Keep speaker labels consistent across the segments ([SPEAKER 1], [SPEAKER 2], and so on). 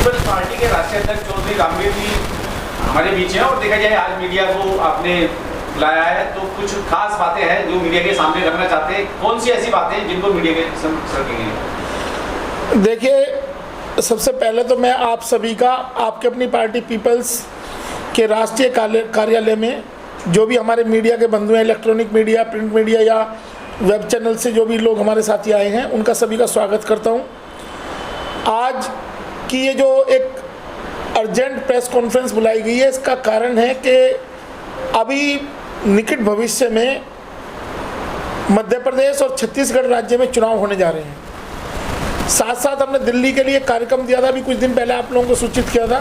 [SPEAKER 1] Peoples party के राष्ट्रीय अध्यक्ष चौधरी रामवीर जी हमारे बीच हैं और देखा जाए आज मीडिया को आपने लाया है, तो कुछ खास बातें हैं जो मीडिया के सामने रखना चाहते हैं। कौन सी ऐसी बातें हैं जिनको मीडिया के सामने रखेंगे?
[SPEAKER 2] देखिए, सबसे पहले तो मैं आप सभी का, आपके अपनी पार्टी पीपल्स के राष्ट्रीय कार्यालय में जो भी हमारे मीडिया के बंधु हैं, इलेक्ट्रॉनिक मीडिया, प्रिंट मीडिया या वेब चैनल से जो भी लोग हमारे साथी आए हैं, उनका सभी का स्वागत करता हूं। आज की ये जो एक अर्जेंट प्रेस कॉन्फ्रेंस बुलाई गई है, इसका कारण है कि अभी निकट भविष्य में मध्य प्रदेश और छत्तीसगढ़ राज्य में चुनाव होने जा रहे हैं। साथ साथ हमने दिल्ली के लिए कार्यक्रम दिया था, अभी कुछ दिन पहले आप लोगों को सूचित किया था।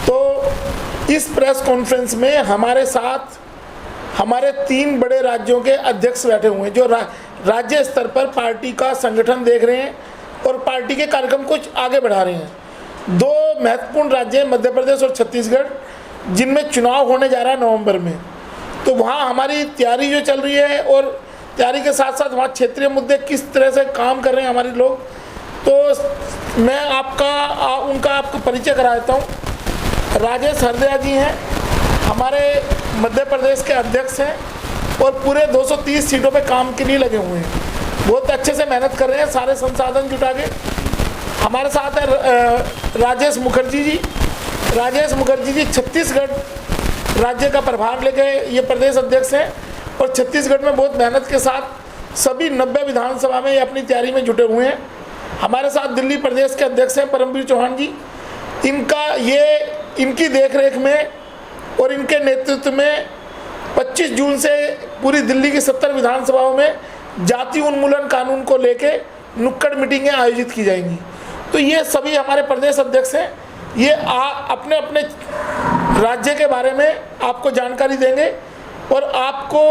[SPEAKER 2] तो इस प्रेस कॉन्फ्रेंस में हमारे साथ हमारे 3 बड़े राज्यों के अध्यक्ष बैठे हुए हैं जो राज्य स्तर पर पार्टी का संगठन देख रहे हैं और पार्टी के कार्यक्रम कुछ आगे बढ़ा रहे हैं। 2 महत्वपूर्ण राज्य मध्य प्रदेश और छत्तीसगढ़, जिनमें चुनाव होने जा रहा है नवंबर में। तो वहाँ हमारी तैयारी जो चल रही है और तैयारी के साथ साथ वहाँ क्षेत्रीय मुद्दे किस तरह से काम कर रहे हैं हमारे लोग, तो मैं उनका आपको परिचय करा देता हूँ। राजेश हरदिया जी हैं, हमारे मध्य प्रदेश के अध्यक्ष हैं और पूरे 230 सीटों पे काम के लिए लगे हुए हैं। बहुत अच्छे से मेहनत कर रहे हैं, सारे संसाधन जुटा के। हमारे साथ है राजेश मुखर्जी जी। राजेश मुखर्जी जी छत्तीसगढ़ राज्य का प्रभार लेके ये प्रदेश अध्यक्ष हैं और छत्तीसगढ़ में बहुत मेहनत के साथ सभी 90 विधानसभा में ये अपनी तैयारी में जुटे हुए हैं। हमारे साथ दिल्ली प्रदेश के अध्यक्ष हैं परमवीर चौहान जी। इनकी देखरेख में और इनके नेतृत्व में 25 जून से पूरी दिल्ली की 70 विधानसभाओं में जाति उन्मूलन कानून को लेके नुक्कड़ मीटिंगें आयोजित की जाएंगी। तो ये सभी हमारे प्रदेश अध्यक्ष हैं, ये अपने अपने राज्य के बारे में आपको जानकारी देंगे और आपको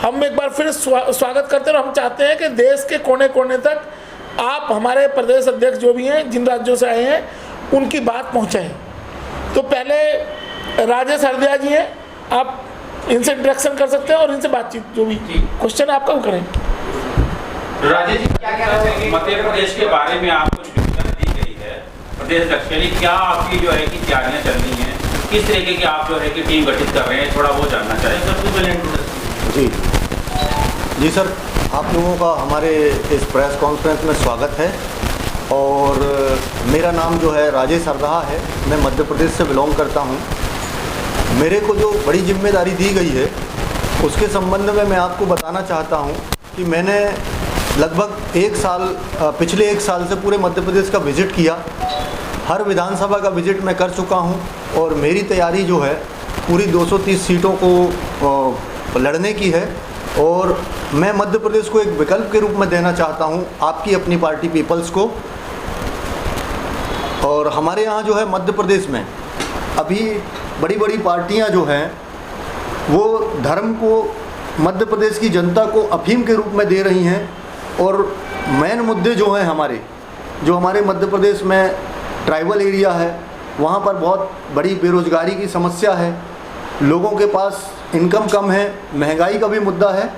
[SPEAKER 2] हम एक बार फिर स्वागत करते हैं। और हम चाहते हैं कि देश के कोने कोने तक आप हमारे प्रदेश अध्यक्ष जो भी हैं, जिन राज्यों से आए हैं, उनकी बात पहुंचाएं। तो पहले राजेश हरदिया जी हैं, आप इनसे इंटरेक्शन कर सकते हैं और इनसे बातचीत जो भी क्वेश्चन आपका वो करें।
[SPEAKER 1] राजेश जी, क्या कहना चाहेंगे मध्य प्रदेश के बारे में? आपको सूचना दी गई है प्रदेश अध्यक्ष के लिए, क्या आपकी जो है कि तैयारियां चल रही हैं, किस तरीके की आप जो है कि टीम गठित कर रहे हैं, थोड़ा वो जानना चाहेंगे।
[SPEAKER 3] जी सर, आप लोगों का हमारे इस प्रेस कॉन्फ्रेंस में स्वागत है। और मेरा नाम जो है राजेश हरदहा है, मैं मध्य प्रदेश से बिलोंग करता हूँ। मेरे को जो बड़ी जिम्मेदारी दी गई है उसके संबंध में मैं आपको बताना चाहता हूँ कि मैंने लगभग पिछले 1 साल से पूरे मध्य प्रदेश का विजिट किया। हर विधानसभा का विजिट मैं कर चुका हूँ और मेरी तैयारी जो है पूरी 230 सीटों को लड़ने की है और मैं मध्य प्रदेश को एक विकल्प के रूप में देना चाहता हूँ आपकी अपनी पार्टी पीपल्स को। और हमारे यहाँ जो है मध्य प्रदेश में अभी बड़ी बड़ी पार्टियाँ जो हैं वो धर्म को मध्य प्रदेश की जनता को अफीम के रूप में दे रही हैं और मेन मुद्दे जो हैं हमारे मध्य प्रदेश में ट्राइबल एरिया है, वहाँ पर बहुत बड़ी बेरोजगारी की समस्या है, लोगों के पास इनकम कम है, महंगाई का भी मुद्दा है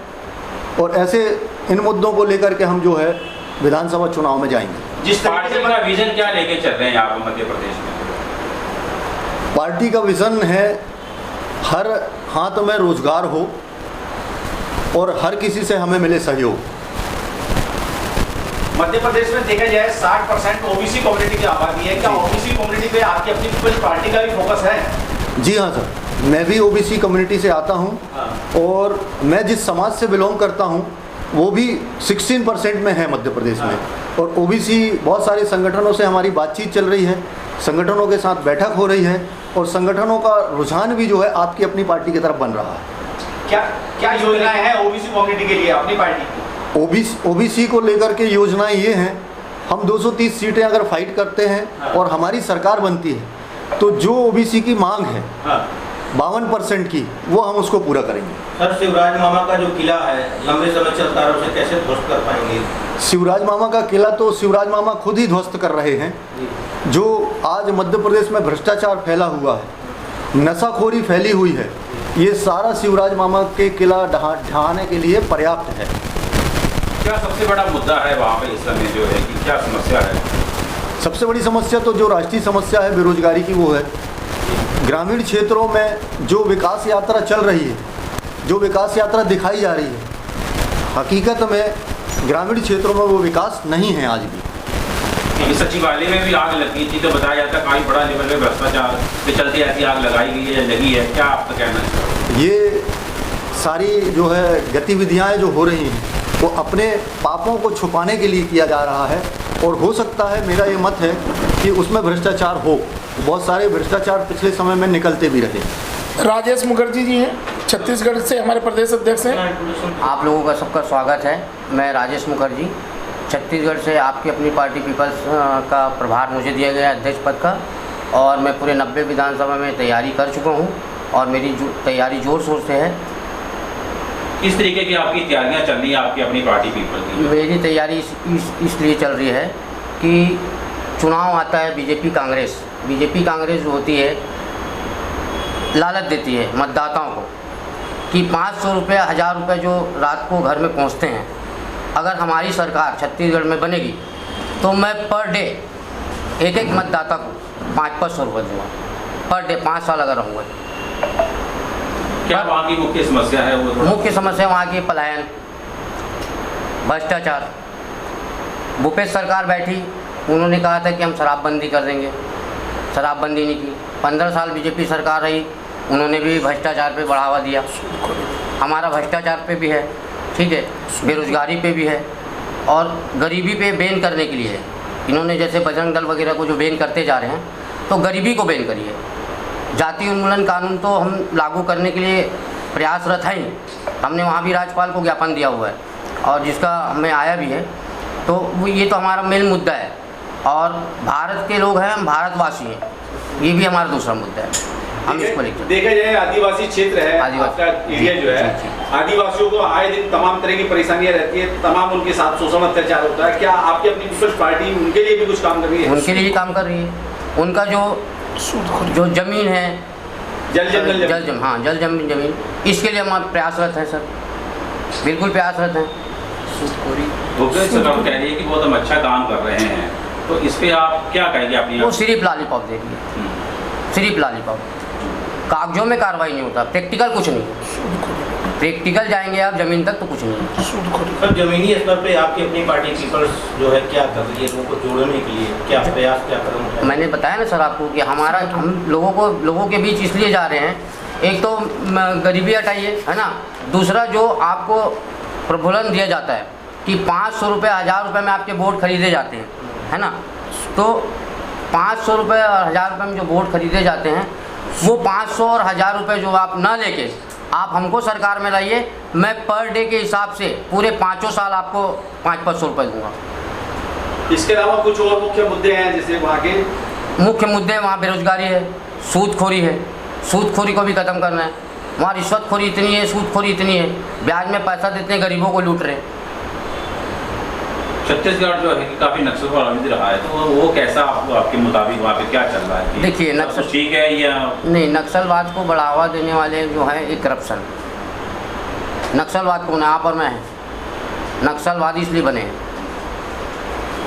[SPEAKER 3] और ऐसे इन मुद्दों को लेकर के हम जो है विधानसभा चुनाव में जाएंगे।
[SPEAKER 1] जिस पार्टी का विजन क्या लेके चल रहे हैं यहाँ पर मध्य प्रदेश में?
[SPEAKER 3] पार्टी का विजन है हर हाथ में रोजगार हो और हर किसी से हमें मिले सहयोग।
[SPEAKER 1] मध्य प्रदेश में देखा जाए 60% ओबीसी कम्युनिटी की आबादी है, क्या ओबीसी कम्युनिटी पे आपकी अपनी पीपल्स पार्टी का भी फोकस है?
[SPEAKER 3] जी हाँ सर, मैं भी ओबीसी कम्युनिटी से आता हूँ और मैं जिस समाज से बिलोंग करता हूँ वो भी 16% में है मध्य प्रदेश में। और ओबीसी बहुत सारे संगठनों से हमारी बातचीत चल रही है, संगठनों के साथ बैठक हो रही है और संगठनों का रुझान भी जो है आपकी अपनी पार्टी की तरफ बन रहा है।
[SPEAKER 1] क्या योजनाएं हैं ओबीसी कम्युनिटी के लिए अपनी पार्टी की?
[SPEAKER 3] ओबीसी को लेकर के योजनाएं ये हैं, हम 230 सीटें अगर फाइट करते हैं और हमारी सरकार बनती है तो जो ओबीसी की मांग है 52% की, वो हम उसको पूरा करेंगे।
[SPEAKER 4] सर, शिवराज मामा का जो किला है लंबे समय चलता है, उसे कैसे ध्वस्त कर पाएंगे?
[SPEAKER 3] शिवराज मामा का किला तो शिवराज मामा खुद ही ध्वस्त कर रहे हैं। जो आज मध्य प्रदेश में भ्रष्टाचार फैला हुआ है, नशाखोरी फैली हुई है, ये सारा शिवराज मामा के किला ढहाने के लिए पर्याप्त है।
[SPEAKER 1] क्या सबसे बड़ा मुद्दा है वहाँ पे इस समय जो है कि क्या समस्या है?
[SPEAKER 3] सबसे बड़ी समस्या तो जो राष्ट्रीय समस्या है बेरोजगारी की, वो है ग्रामीण क्षेत्रों में जो विकास यात्रा चल रही है, जो विकास यात्रा दिखाई जा रही है, हकीकत में ग्रामीण क्षेत्रों में वो विकास नहीं है आज भी।
[SPEAKER 1] सचिवालय में भी आग लगी थी तो बताया जाता है काफी बड़ा लेवल पे भ्रष्टाचार के चलते ऐसी आग लगाई गई है या लगी है, क्या आपका कहना है?
[SPEAKER 3] ये सारी जो है गतिविधियाँ जो हो रही हैं वो अपने पापों को छुपाने के लिए किया जा रहा है, और हो सकता है, मेरा ये मत है कि उसमें भ्रष्टाचार हो। बहुत सारे भ्रष्टाचार पिछले समय में निकलते भी रहे।
[SPEAKER 2] राजेश मुखर्जी जी हैं, छत्तीसगढ़ से हमारे प्रदेश अध्यक्ष हैं।
[SPEAKER 5] आप लोगों का सबका स्वागत है। मैं राजेश मुखर्जी, छत्तीसगढ़ से आपकी अपनी पार्टी पीपल्स का प्रभार मुझे दिया गया है, अध्यक्ष पद का, और मैं पूरे 90 विधानसभा में तैयारी कर चुका हूं और मेरी तैयारी ज़ोर शोर से है।
[SPEAKER 1] किस तरीके की आपकी तैयारियां चल रही हैं आपकी अपनी पार्टी पीपल की?
[SPEAKER 5] मेरी तैयारी इसलिए चल रही है कि चुनाव आता है, बीजेपी कांग्रेस जो होती है लालच देती है मतदाताओं को कि 500 रुपये 1000 रुपये जो रात को घर में पहुंचते हैं, अगर हमारी सरकार छत्तीसगढ़ में बनेगी तो मैं पर डे एक मतदाता को 500 रुपये दूँगा पर डे, 5 साल अगर रहूँगा।
[SPEAKER 1] क्या वहाँ की मुख्य समस्या है? वो
[SPEAKER 5] मुख्य समस्या वहाँ की पलायन, भ्रष्टाचार। भूपेश सरकार बैठी, उन्होंने कहा था कि हम शराबबंदी कर देंगे, शराबबंदी नहीं की। 15 साल बीजेपी सरकार रही, उन्होंने भी भ्रष्टाचार पे बढ़ावा दिया। हमारा भ्रष्टाचार पे भी है, ठीक है, बेरोजगारी पे भी है, और गरीबी पे बैन करने के लिए है। इन्होंने जैसे बजरंग दल वगैरह को जो बैन करते जा रहे हैं, तो गरीबी को बैन करिए। जाति उन्मूलन कानून तो हम लागू करने के लिए प्रयासरत हैं, हमने वहाँ भी राज्यपाल को ज्ञापन दिया हुआ है और जिसका हमें आया भी है। तो ये तो हमारा मेन मुद्दा है, और भारत के लोग हैं, हम भारतवासी हैं, ये भी हमारा दूसरा मुद्दा है। हम इसको लेकर
[SPEAKER 6] देखा जाए आदिवासी क्षेत्र है, आपका एरिया जो है, आदिवासियों को आए दिन तमाम तरह की परेशानियां रहती है, तमाम उनके साथ शोषण अत्याचार होता है। क्या आपकी अपनी पीपल्स पार्टी उनके लिए भी कुछ काम कर रही है?
[SPEAKER 5] उनके लिए काम कर रही है। उनका जो जमीन है, जल जमीन, इसके लिए हम प्रयासरत हैं सर, बिल्कुल प्रयासरत हैं।
[SPEAKER 1] भूपेश सरकार कह रही है कि बहुत हम अच्छा काम कर रहे हैं, तो इस पे आप क्या कहेंगे अपनी?
[SPEAKER 5] वो सिर्फ लॉलीपॉप देखिए, सिर्फ लॉलीपॉप, कागजों में कार्रवाई नहीं होता, प्रैक्टिकल कुछ नहीं। प्रैक्टिकल जाएंगे आप जमीन तक तो कुछ नहीं।
[SPEAKER 4] सर, जमीनी स्तर पे आपकी अपनी पार्टी पीपल्स जो है क्या कर रही है लोगों को जोड़ने के लिए, क्या प्रयास, क्या कदम उठाए?
[SPEAKER 5] मैंने बताया ना सर आपको कि हम लोगों के बीच इसलिए जा रहे हैं, एक तो गरीबी हटाइए, है ना, दूसरा जो आपको प्रबोधन दिया जाता है कि 500 रुपये 1000 रुपये में आपके वोट खरीदे जाते हैं, है ना, तो 500 रुपये और 1000 रुपये में जो वोट खरीदे जाते हैं, वो 500 और 1000 रुपये जो आप ना लेके आप हमको सरकार में लाइए, मैं पर डे के हिसाब से पूरे 5 साल आपको 500 रुपये दूंगा।
[SPEAKER 6] इसके अलावा कुछ और मुख्य मुद्दे हैं, जैसे वहाँ के
[SPEAKER 5] मुख्य मुद्दे वहाँ बेरोजगारी है, सूदखोरी है, सूदखोरी को भी ख़त्म करना है। वहाँ रिश्वतखोरी इतनी है, सूदखोरी इतनी है, ब्याज में पैसा देते हैं, गरीबों को लूट रहे हैं।
[SPEAKER 1] छत्तीसगढ़ जो है काफी नक्सल प्रभावित रहा है, तो वो कैसा आपके मुताबिक वहाँ पे क्या चल रहा है?
[SPEAKER 5] देखिए, नक्सल
[SPEAKER 1] ठीक है या
[SPEAKER 5] नहीं? नक्सलवाद को बढ़ावा देने वाले जो है एक करप्शन। नक्सलवाद कौन है? आप और मैं हैं। नक्सलवादी इसलिए बने हैं।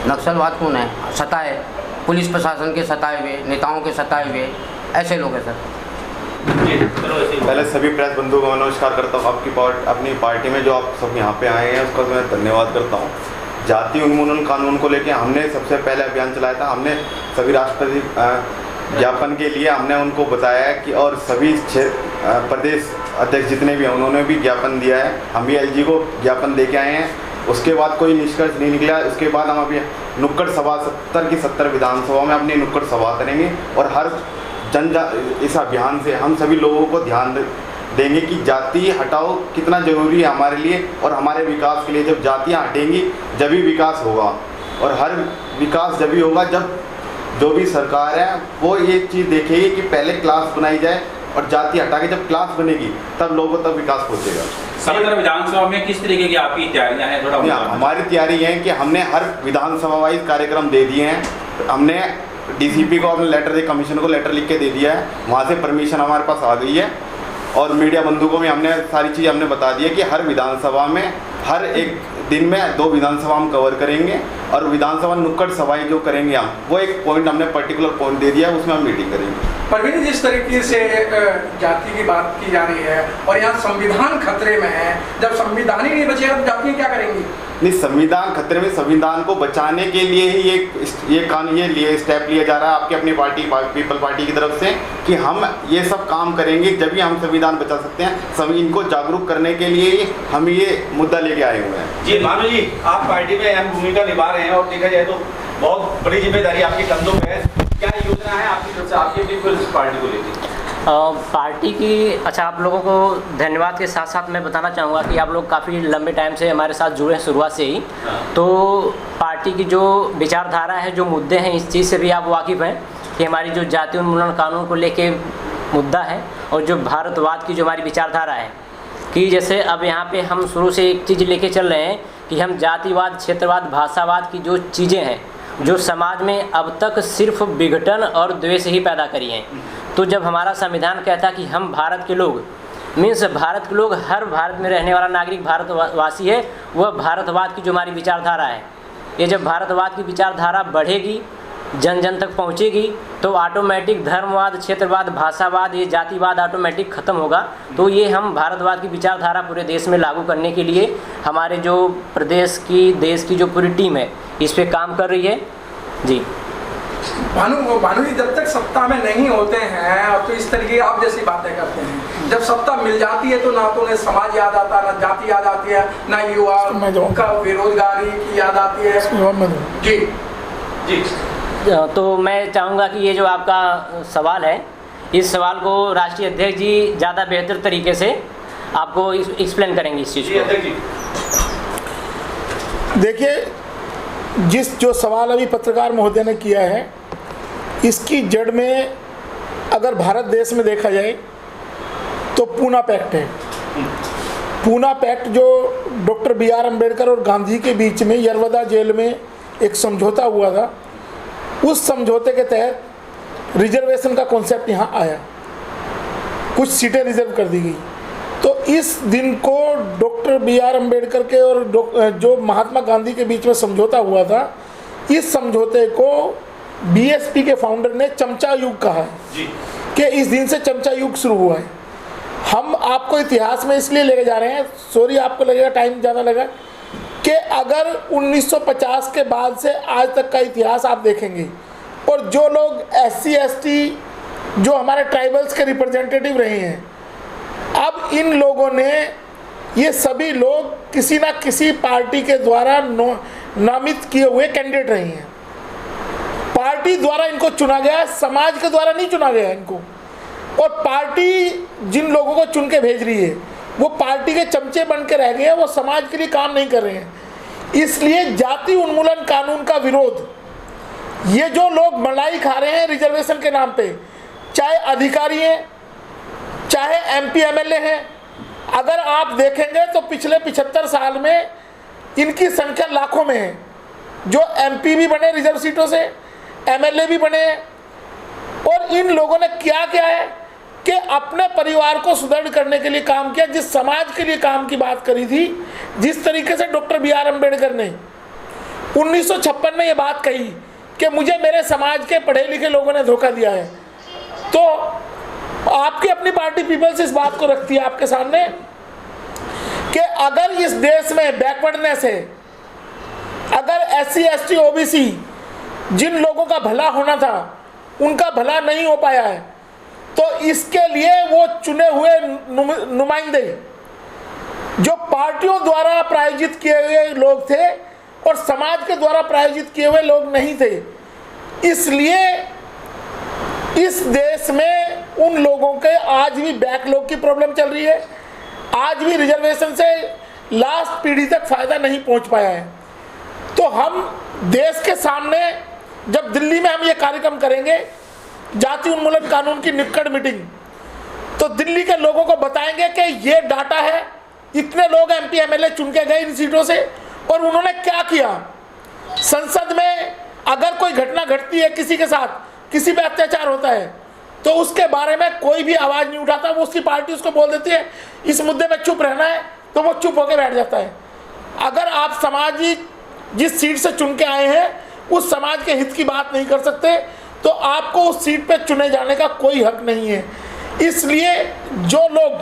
[SPEAKER 5] नक्सलवाद कौन है? सताए, पुलिस प्रशासन के सताए हुए, नेताओं के सताए हुए, ऐसे लोग हैं सर।
[SPEAKER 7] पहले सभी प्रेस बंधुओं को नमस्कार करता हूँ। अपनी पार्टी में जो आप सब यहाँ पे आए हैं उसका मैं धन्यवाद करता हूँ। जाति उन्मूलन कानून को लेकर हमने सबसे पहले अभियान चलाया था। हमने सभी राष्ट्रपति ज्ञापन के लिए हमने उनको बताया है कि, और सभी प्रदेश अध्यक्ष जितने भी हैं उन्होंने भी ज्ञापन दिया है। हम भी एलजी को ज्ञापन दे के आए हैं, उसके बाद कोई निष्कर्ष नहीं निकला। उसके बाद हम अभी नुक्कड़ सभा 70 की 70 विधानसभा में अपनी नुक्कड़ सभा करेंगे, और हर इस अभियान से हम सभी लोगों को ध्यान देंगे कि जाति हटाओ कितना ज़रूरी है हमारे लिए और हमारे विकास के लिए। जब जातियाँ हटेंगी जब भी विकास होगा, और हर विकास जब भी होगा जब जो भी सरकार है वो ये चीज़ देखेगी कि पहले क्लास बनाई जाए, और जाति हटा के जब क्लास बनेगी तब लोगों तक विकास पहुँचेगा।
[SPEAKER 1] 70 विधानसभा में किस तरीके की आपकी तैयारियाँ हैं? थोड़ा
[SPEAKER 7] हमारी तैयारी है कि हमने हर विधानसभा वाइज कार्यक्रम दे दिए हैं। हमने डीसीपी को अपने लेटर दे, कमिश्नर को लेटर लिख के दे दिया है, वहाँ से परमिशन हमारे पास आ गई है। और मीडिया बंधु को भी हमने सारी चीज़ हमने बता दी है कि हर विधानसभा में हर एक दिन में 2 विधानसभा हम कवर करेंगे और विधानसभा नुक्कड़ सभाएं जो करेंगे हम, वो एक पॉइंट हमने पर्टिकुलर पॉइंट दे दिया है, उसमें हम मीटिंग करेंगे।
[SPEAKER 8] परवीन, जिस तरीके से जाति की बात की जा रही है और यहाँ संविधान खतरे में है, जब संविधान ही नहीं बचेगा तो जातियाँ क्या करेंगी?
[SPEAKER 7] नहीं, संविधान खतरे में, संविधान को बचाने के लिए ही ये कानून ये स्टेप लिया जा रहा है आपकी अपनी पार्टी पीपल पार्टी की तरफ से कि हम ये सब काम करेंगे, जब भी हम संविधान बचा सकते हैं। सभी इनको जागरूक करने के लिए ही हम ये मुद्दा लेके आए हुए हैं।
[SPEAKER 6] जी भानु जी, आप पार्टी में अहम भूमिका निभा रहे हैं और देखा जाए तो बहुत बड़ी जिम्मेदारी आपके कंधों में है। क्या योजना है आपकी तरफ से आपकी पीपल्स पार्टी को लेकर?
[SPEAKER 9] पार्टी की, अच्छा, आप लोगों को धन्यवाद के साथ साथ मैं बताना चाहूँगा कि आप लोग काफ़ी लंबे टाइम से हमारे साथ जुड़े हैं शुरुआत से ही। तो पार्टी की जो विचारधारा है, जो मुद्दे हैं, इस चीज़ से भी आप वाकिफ़ हैं कि हमारी जो जाति उन्मूलन कानून को लेके मुद्दा है और जो भारतवाद की जो हमारी विचारधारा है कि जैसे अब यहाँ पे हम शुरू से एक चीज़ लेके चल रहे हैं कि हम जातिवाद, क्षेत्रवाद, भाषावाद की जो चीज़ें हैं जो समाज में अब तक सिर्फ विघटन और द्वेष ही पैदा करी हैं। तो जब हमारा संविधान कहता कि हम भारत के लोग, मीन्स भारत के लोग, हर भारत में रहने वाला नागरिक भारतवासी है, वह भारतवाद की जो हमारी विचारधारा है, ये जब भारतवाद की विचारधारा बढ़ेगी, जन जन तक पहुंचेगी, तो ऑटोमेटिक धर्मवाद, क्षेत्रवाद, भाषावाद, ये जातिवाद ऑटोमेटिक ख़त्म होगा। तो ये हम भारतवाद की विचारधारा पूरे देश में लागू करने के लिए हमारे जो प्रदेश की, देश की जो पूरी टीम है इस पे काम कर रही है। जी
[SPEAKER 8] भानु जी, जब तक सत्ता में नहीं होते हैं और तो इस तरीके आप जैसी बातें करते हैं, जब सत्ता मिल जाती है तो ना तो उन्हें समाज याद आता, ना जाति याद आती है, ना युवा का बेरोजगारी की याद आती है। जी
[SPEAKER 6] जी,
[SPEAKER 9] तो मैं चाहूँगा कि ये जो आपका सवाल है, इस सवाल को राष्ट्रीय अध्यक्ष जी ज़्यादा बेहतर तरीके से आपको एक्सप्लेन करेंगे इस चीज़ को।
[SPEAKER 2] देखिए, जो सवाल अभी पत्रकार महोदय ने किया है, इसकी जड़ में अगर भारत देश में देखा जाए तो पूना पैक्ट है। पूना पैक्ट जो डॉक्टर BR अम्बेडकर और गांधी के बीच में यरवदा जेल में एक समझौता हुआ था, उस समझौते के तहत रिजर्वेशन का कॉन्सेप्ट यहाँ आया, कुछ सीटें रिजर्व कर दी गई। तो इस दिन को डॉक्टर BR अम्बेडकर के और जो महात्मा गांधी के बीच में समझौता हुआ था, इस समझौते को BSP के फाउंडर ने चमचा युग कहा है कि इस दिन से चमचा युग शुरू हुआ है। हम आपको इतिहास में इसलिए लेके जा रहे हैं, सॉरी आपको लगेगा टाइम ज़्यादा लगा, कि अगर 1950 के बाद से आज तक का इतिहास आप देखेंगे और जो लोग SC ST जो हमारे ट्राइबल्स के रिप्रेजेंटेटिव रहे हैं, अब इन लोगों ने, ये सभी लोग किसी ना किसी पार्टी के द्वारा नामित किए हुए कैंडिडेट रहे हैं। पार्टी द्वारा इनको चुना गया, समाज के द्वारा नहीं चुना गया इनको। और पार्टी जिन लोगों को चुन के भेज रही है वो पार्टी के चमचे बन के रह गए हैं, वो समाज के लिए काम नहीं कर रहे हैं। इसलिए जाति उन्मूलन कानून का विरोध, ये जो लोग मलाई खा रहे हैं रिजर्वेशन के नाम पे, चाहे अधिकारी हैं, चाहे MP MLA हैं, अगर आप देखेंगे तो पिछले 75 साल में इनकी संख्या लाखों में है। जो MP भी बने रिजर्व सीटों से, MLA भी बने हैं, और इन लोगों ने क्या किया है कि अपने परिवार को सुदृढ़ करने के लिए काम किया। जिस समाज के लिए काम की बात करी थी, जिस तरीके से डॉक्टर BR अम्बेडकर ने 1956 में ये बात कही कि मुझे मेरे समाज के पढ़े लिखे लोगों ने धोखा दिया है, तो आपकी अपनी पार्टी पीपल्स इस बात को रखती है आपके सामने कि अगर इस देश में बैकवर्डनेस है, अगर SC ST OBC जिन लोगों का भला होना था उनका भला नहीं हो पाया है, तो इसके लिए वो चुने हुए नुमाइंदे जो पार्टियों द्वारा प्रायोजित किए हुए लोग थे और समाज के द्वारा प्रायोजित किए हुए लोग नहीं थे। इसलिए इस देश में उन लोगों के आज भी बैकलॉग की प्रॉब्लम चल रही है, आज भी रिजर्वेशन से लास्ट पीढ़ी तक फायदा नहीं पहुंच पाया है। तो हम देश के सामने जब दिल्ली में हम ये कार्यक्रम करेंगे, जाति उन्मूलन कानून की निक्कड़ मीटिंग, तो दिल्ली के लोगों को बताएंगे कि ये डाटा है, इतने लोग MP MLA चुन के गए इन सीटों से और उन्होंने क्या किया। संसद में अगर कोई घटना घटती है, किसी के साथ किसी पे अत्याचार होता है, तो उसके बारे में कोई भी आवाज़ नहीं उठाता। वो उसकी पार्टी उसको बोल देती है इस मुद्दे पे चुप रहना है, तो वो चुप होकर बैठ जाता है। अगर आप समाजिक जिस सीट से चुन के आए हैं उस समाज के हित की बात नहीं कर सकते तो आपको उस सीट पे चुने जाने का कोई हक नहीं है। इसलिए जो लोग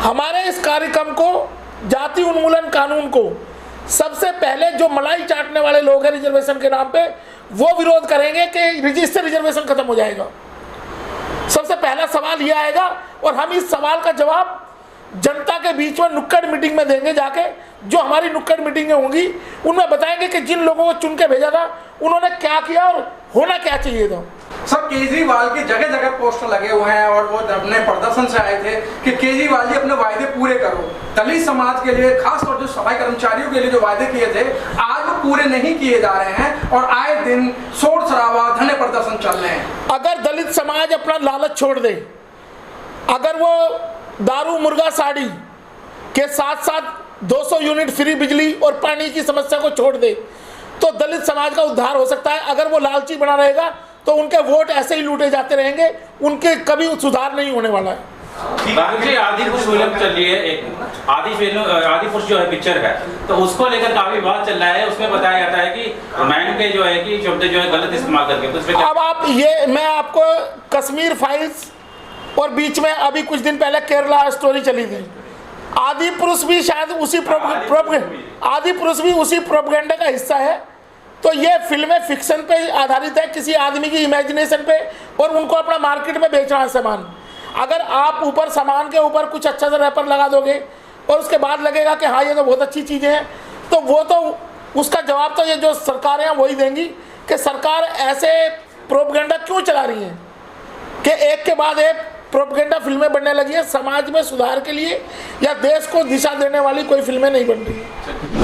[SPEAKER 2] हमारे इस कार्यक्रम को, जाति उन्मूलन कानून को, सबसे पहले जो मलाई चाटने वाले लोग हैं रिजर्वेशन के नाम पे, वो विरोध करेंगे कि इससे रिजर्वेशन खत्म हो जाएगा। सबसे पहला सवाल ये आएगा और हम इस सवाल का जवाब जनता के बीच में नुक्कड़ मीटिंग में देंगे। जाके जो हमारी नुक्कड़ मीटिंगें होंगी उनमें बताएंगे कि जिन लोगों को चुन के भेजा था उन्होंने क्या किया और होना क्या चाहिए था।
[SPEAKER 8] सब केजरीवाल के जगह जगह पोस्टर लगे हुए हैं और वो अपने प्रदर्शन से आए थे कि केजरीवाल जी अपने वायदे पूरे करो। दलित समाज के लिए, खासतौर जो सफाई कर्मचारियों के लिए जो वायदे किए थे आज वो पूरे नहीं किए जा रहे हैं और आए दिन शोर शराबा, धरने प्रदर्शन चल रहे हैं।
[SPEAKER 2] अगर दलित समाज अपना लालच छोड़ दे, अगर वो दारू मुर्गा साड़ी के साथ साथ 200 यूनिट फ्री बिजली और पानी की समस्या को छोड़ दे तो दलित समाज का उद्धार हो सकता है। अगर वो लालची बना रहेगा तो उनके वोट ऐसे ही लूटे जाते रहेंगे, उनके कभी सुधार नहीं होने वाला है।
[SPEAKER 1] आदिपुरुष फिल्म चल रही है, एक आदिपुरुष जो है पिक्चर है, तो उसको लेकर काफी बात चल रहा है। उसमें बताया जाता है कि मैन के जो है कि शब्द जो है गलत इस्तेमाल करके, तो उसमें
[SPEAKER 2] अब आप ये, मैं आपको कश्मीर फाइल्स और बीच में अभी कुछ दिन पहले केरला स्टोरी चली थी, आदिपुरुष भी शायद उसी आदिपुरुष भी उसी प्रोपगेंडा का हिस्सा है। तो ये फिल्में फिक्शन पे आधारित है, किसी आदमी की इमेजिनेशन पे, और उनको अपना मार्केट में बेचना है सामान। अगर आप ऊपर सामान के ऊपर कुछ अच्छा सा रैपर लगा दोगे और उसके बाद लगेगा कि हाँ ये तो बहुत अच्छी चीज़ें हैं, तो वो तो उसका जवाब तो ये जो सरकारें हैं वही देंगी कि सरकार ऐसे प्रोपगेंडा क्यों चला रही है कि एक के बाद एक प्रोपगेंडा फिल्में बनने लगी है। समाज में सुधार के लिए या देश को दिशा देने वाली कोई फिल्में नहीं बन रही है।